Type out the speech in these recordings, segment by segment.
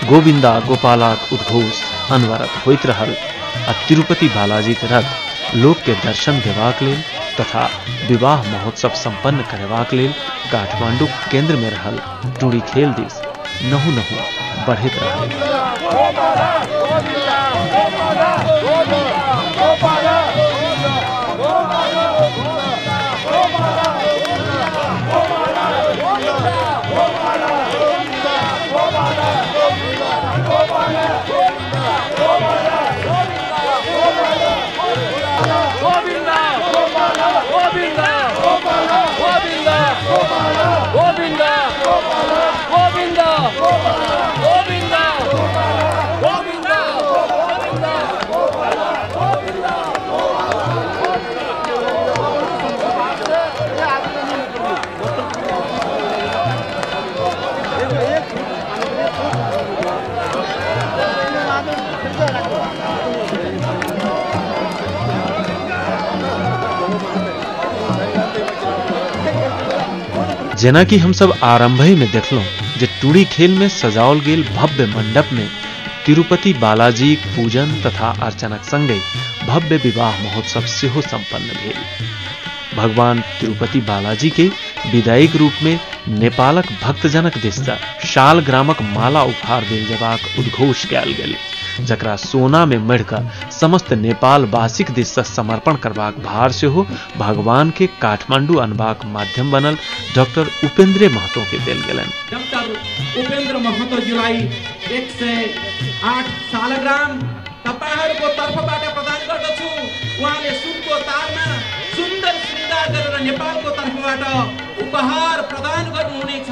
गोविंदा गोपालाक उद्घोष अनवरत होइत रहल आ तिरुपति बालाजी के रथ लोक के दर्शन देबाक लेल तथा विवाह महोत्सव संपन्न करेबाक लेल काठमांडू केंद्र में रहल टूरी खेल दिस नहु नहु बढ़ैत रहल। जेना कि हम सब आरंभे में देखलों जे टूरी खेल में सजाओल गेल भव्य मंडप में तिरुपति बालाजी पूजन तथा अर्चनक संगे भव्य विवाह महोत्सव सेहो संपन्न भेल। भगवान तिरुपति बालाजी के विदायिक रूप में नेपालक भक्तजनक दिससँ शाल ग्रामक माला उपहार देल जेबाक उद्घोष कयल गेल, जकरा सोना में मढ़ि कऽ समस्त नेपाल वासिक दिससँ समर्पण करबाक भार सेहो भगवान के काठमांडू अनबाक माध्यम बनल डॉक्टर उपेंद्र महतो के देल गेलनि। डॉक्टर उपेंद्र महतो जुलाई 108 सालग्राम तपाईहरुको तर्फबाट प्रदान गर्दछु। उहाँले सुनको तारमा सुन्दर श्रृंगार गरेर नेपालको तर्फबाट उपहार प्रदान गर्नुहुनेछ।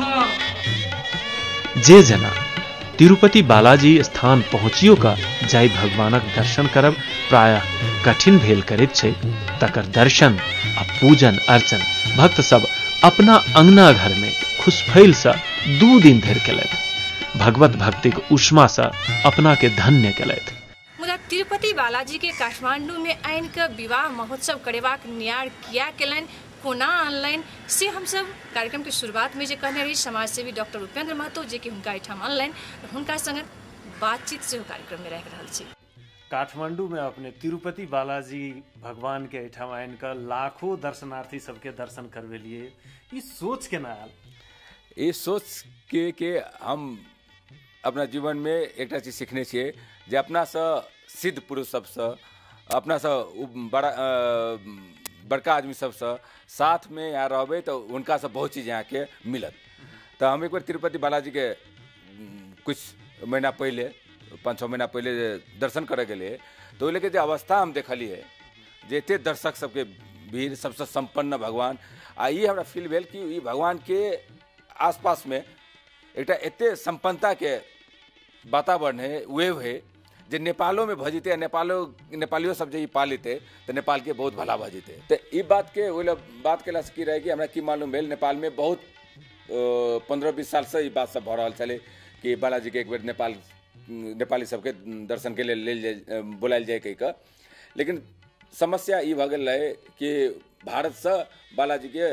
जे जना तिरुपति बालाजी स्थान पहुँचियो का जाय भगवानक दर्शन करब प्राय कठिन भेल करैत छै, तकर दर्शन आ पूजन अर्चन भक्त सब अपना अंगना घर में खुशफैल से 2 दिन धरि केलथि, भगवत भक्तिक उष्मा से अपना के धन्य केलथि। मुदा तिरुपति बालाजी के काठमांडू में आइन के विवाह महोत्सव करेबाक नियार किया केलन, कोना ऑनलाइन से हम सब कार्यक्रम के शुरुआत में जे कहने रही समाजसेवी डॉक्टर उपेंद्र महतो जे कि हुनका एठाम ऑनलाइन हुनका संग बातचीत से कार्यक्रम में रह रहल छी। काठमांडू में अपने तिरुपति बालाजी भगवान के एठाम आइन का लाखों दर्शनार्थी सबके दर्शन करवे लिए ई सोच के ना आल? ई सोच के हम अपना जीवन में एक चीज सीखने छिए जे अपना से सिद्ध पुरुष सबसे अपना से बड़का आदमी सबसे साथ में यहाँ रहबे तो उनका से बहुत चीज यहाँ के मिलत। तो हम एक बार तिरुपति बालाजी के कुछ महीना पहले 5-6 महीना पहले दर्शन करे गए तो लेके जो अवस्था हम देखलिए जे एते दर्शक सबके भीड़ सबसे संपन्न भगवान आ ये हमरा फील भेल कि ई भगवान के आसपास में एक एते संपन्नता के वातावरण है वेव है जे नेपालों में भजिते नेपालियों सब जे पा लेते तो नेपाल के बहुत भला भजिते। तो ई बात के बात के की रहे कि हमरा की मालूम भेल नेपाल में बहुत 15-20 साल से ई बात सब भ रहल चले कि बालाजी के एक बेर नेपाली सबके दर्शन के लिए बुलायल जाए कही का, लेकिन समस्या ई भ गेल रहे कि भारत से बालाजी के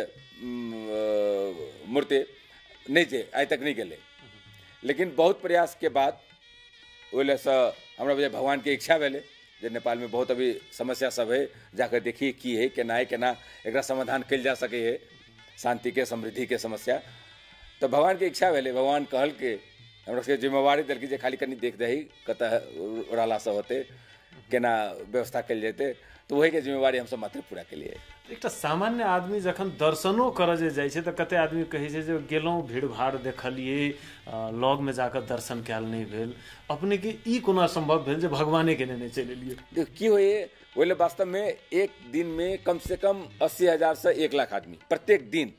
मूर्ति नहीं थे आज तक नहीं गए, लेकिन बहुत प्रयास के बाद ओले से हमरा भगवान के इच्छा भेले जे नेपाल में बहुत अभी समस्या सब है जाकर देखिए की है केना एकरा समाधान कल जा सके है शांति के समृद्धि के समस्या। तो भगवान के इच्छा भेले, भगवान कहल के हमरा सबके जिम्मेवारी दिल कि खाली कनी देख दही कतः रहला से होते केना व्यवस्था कल जेते, तो वही के जिम्मेवारी हम सब मात्र पूरा के लिए। एक सामान्य आदमी जखन दर्शनो कर जाए तो कते आदमी कहे जे गेलों भीड़ भाड़ देखलिए लॉग में जाकर दर्शन कैल नहीं भेल, अपने के ई कोना संभव भेल जे भगवाने के नहीं चले लिए? की होए बोले वास्तव में एक दिन में कम से कम 80,000 से 1 लाख आदमी प्रत्येक दिन,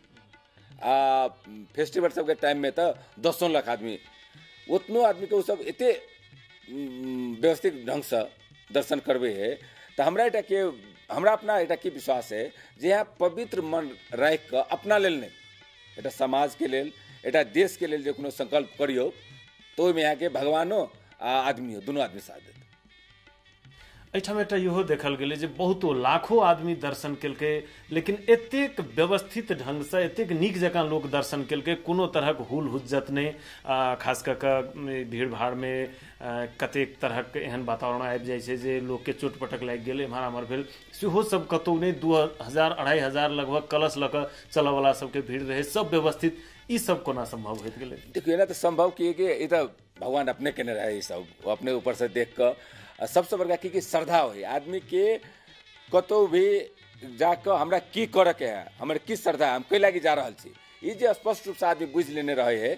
फेस्टिवल सब के टाइम में तो 10 लाख आदमी, उतनो आदमी के सब एते व्यवस्थित ढंग से दर्शन करवे है। तो हमरा अपना एटा की विश्वास है जे यहाँ पवित्र मन राख के अपना लेल नहीं एटा समाज के लेल एटा देश के लेल जो कोनो संकल्प करियो तो में यहाँ के भगवानो आ आदमी दोनों आदमी साथ देते। एहिठाम एकटा इहो देखल गेलै जे बहुतो लाखों आदमी दर्शन केलकै, लेकिन एतेक व्यवस्थित ढंग से एतेक नीक जकाँ लोक दर्शन केलकै, कोनो तरहक हुल हुज्जत नहि, खास कऽ कऽ भीड़ भाड़ में कतेक तरहक एहन वातावरण आबि जाइ छै जे लोकके चोट पटक लागि गेल, एम्हर आम्हर भेल, सेहो सब कतहु नहि। 2000-2500 लगभग कलश लऽ कऽ चलऽ वाला सबके भीड़ रहे, सब व्यवस्थित। ई सब कोना संभव होइत गेलै? देखिए ना, तो संभव किए कि ये तो भगवान अपने केने रहे, ये सब अपने ऊपर से देख कर। सबसे बड़का की श्रद्धा हो आदमी के, कतौ भी जाकर हमरा की करे के है, हमारे की श्रद्धा है, हम कई लागी जा रहा छी, ये जो स्पष्ट रूप से आदमी बुझ लेने रहे है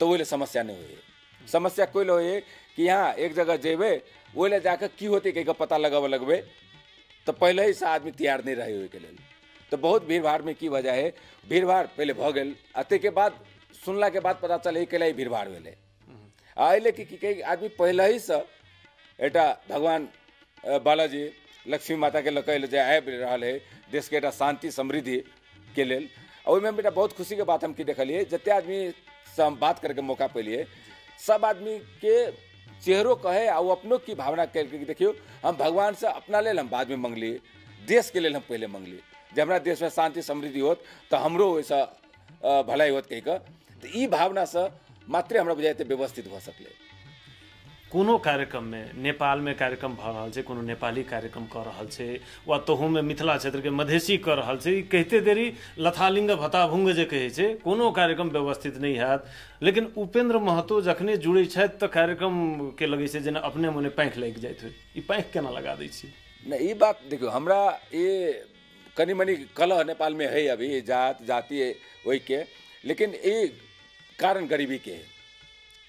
तो वो समस्या नहीं हुई। समस्या कोई लो है कि यहाँ एक जगह जेबे, वो ले जाकर की होती कहीं का पता लगबे तो पहले ही से आदमी तैयार नहीं रहे हुए के लिए। तो बहुत भीड़ भाड़ में की वजह है, भीड़ भाड़ पहले भ गए, अते के बाद सुनला के बाद पता चले कि भीड़ भाड़ भेले आइले कि आदमी पहले ही से एटा भगवान बालाजी लक्ष्मी माता के लकैल जे आबि रहल है देश के एटा शांति समृद्धि के लेल। ओहिमे बेटा बहुत खुशी के बात हम की देखलिए, जते आदमी से हम बात करके मौका पेलिए, सब आदमी के चेहरों कहे आ वो अपनों की भावना के देखियो, हम भगवान से अपना लेल हम बाद में मंगली, देश के लेल हम पहले मंगली, जब हमारा देश में शांति समृद्धि होत तो हमरो वैसा भलाई होत कही का। तो ई भावना से मात्र हमरा बुझाते व्यवस्थित हो सकले। कोनो कार्यक्रम में, नेपाल में कार्यक्रम भ रहल छै, कोनो नेपाली कार्यक्रम कर रहल छै, वा तहू में मिथिला क्षेत्र के मधेसी कर रहल छै, कहते देरी लथालिंग भताभुंग जे कहै छै, कोनो कार्यक्रम व्यवस्थित नहीं हैत। लेकिन उपेंद्र महतो जखने जुड़े छथि तऽ कार्यक्रम के लगे छै जेना अपने मोने पैंख लागि जाइत होइ। ई पैंख केना लगा दै छी? नहीं, ई बात देखियो, हमरा ये कनी मनी कलह नेपाल में है अभी, जात जाति वही के, लेकिन ये कारण गरीबी के,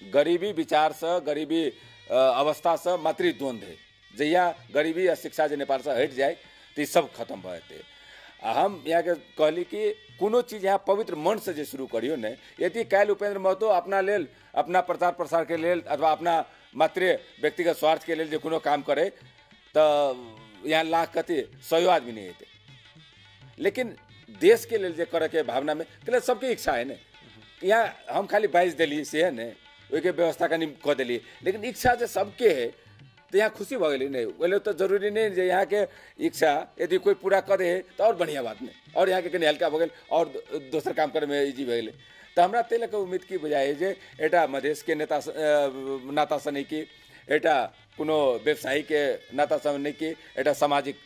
गरीबी विचार से, गरीबी अवस्था से मातृ द्वंद्व है। जहिया गरीबी या शिक्षा जे नेपाल से हट जाए तो सब खत्म भ जेते। हम यहाँ के कहली कि कोनो चीज यहाँ पवित्र मन से जे शुरू करियो ने, यदि काल उपेंद्र महतो अपना लेल, अपना प्रचार प्रसार के लेल अथवा अपना मात्र व्यक्तिगत स्वार्थ के लेल जे कोनो काम करे तो यहाँ लाख कति 100 आदमी नहीं हेते। लेकिन देश के लेल जे करे के भावना में के सबके इच्छा है ने, यहाँ हम खाली 22 दिली से है ने, ओके व्यवस्था कनी कह दिली, लेकिन इच्छा जो सबके है तो यहाँ खुशी भ गई नहीं। बोले तो जरूरी नहीं जे यहाँ के इच्छा यदि कोई पूरा करे है तो और बढ़िया बात नहीं, और यहाँ के कनी हल्का भ गई और दोसर काम करे में इजी भ गई। तो हमरा तेल के उम्मीद की बजाय जे एटा मधेश के नेता नाता से नहीं की, एटा कोनो व्यवसायी के नाता से नहीं की, एटा सामाजिक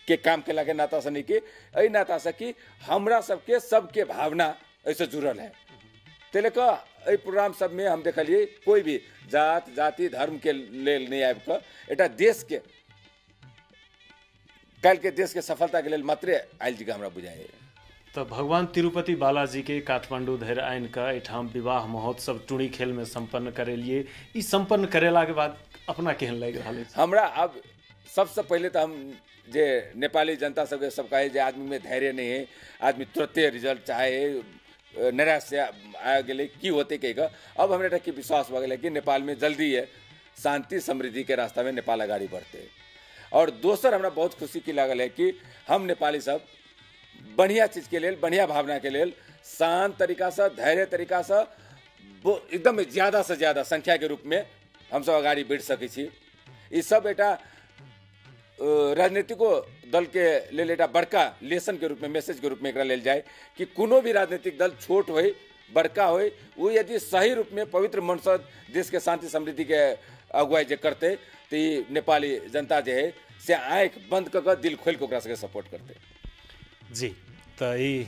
के काम के लागे नाता से नहीं की, अ नाता से कि हमरा सबके सबके भावना ऐसे जुड़ल है। तेले का प्रोग्राम सब में हम देखलिए कोई भी जात जाति धर्म के लेल नहीं आबि कर, एटा देश के कल के देश के सफलता के लेल मात्र आयल जी हमरा बुझाए। तो भगवान तिरुपति बालाजी के काठमांडू धरि आइन का एठाम विवाह महोत्सव टुणी खेल में संपन्न करेलिए। ई संपन्न करेला के बाद अपना केहन लग रहा है? हमरा अब सबसे पहले तो हम जे नेपाली जनता सबके सब कहे जे आदमी में धैर्य नहीं है, आदमी तुरंते रिजल्ट चाहे निराश से आ गए की होते कही का। अब हमरा की विश्वास हो गया कि नेपाल में जल्दी है शांति समृद्धि के रास्ता में नेपाल आगाड़ी बढ़ते। और दोसर हमरा बहुत खुशी की लागल है कि हम नेपाली सब बढ़िया चीज के लेल, बढ़िया भावना के लेल शांत तरीका से, धैर्य तरीका से, एकदम ज्यादा से ज्यादा संख्या के रूप में हम सब आगाड़ी बढ़ सके छी। ई सब एटा राजनीतिको दल के लेल एटा बड़का लेसन के रूप में, मैसेज के रूप में एकरा लेल जाए कि कोनो भी राजनीतिक दल छोट होय बड़का होय, वो यदि सही रूप में पवित्र मन से देश के शांति समृद्धि के अगुवाई जे करते तो ये नेपाली जनता जे है से आँख बंद कर दिल खोल के ओकरा सबके सपोर्ट करते। जी, तो ये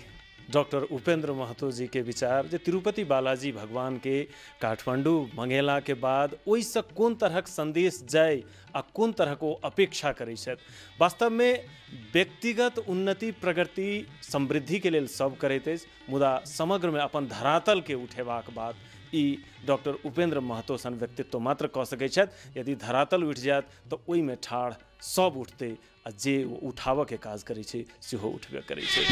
डॉक्टर उपेंद्र महतो जी के विचार जे तिरुपति बालाजी भगवान के काठमांडू मंगेला के बाद ओइसे कोन तरहक संदेश जाय आ कोन तरह को अपेक्षा करै छथि। वास्तव में व्यक्तिगत उन्नति प्रगति समृद्धि के लेल सब करैत अछि, मुदा समग्र में अपन धरातल के उठेबाक बाद ई डॉक्टर उपेंद्र महतो सन व्यक्तित्व मात्र कऽ सकै छथि। यदि धरातल उठि जायत तऽ ओहिमे ठाढ़ सब उठतै आ जे उठाबऽ के काज करै छै सेहो उठबे करै छै।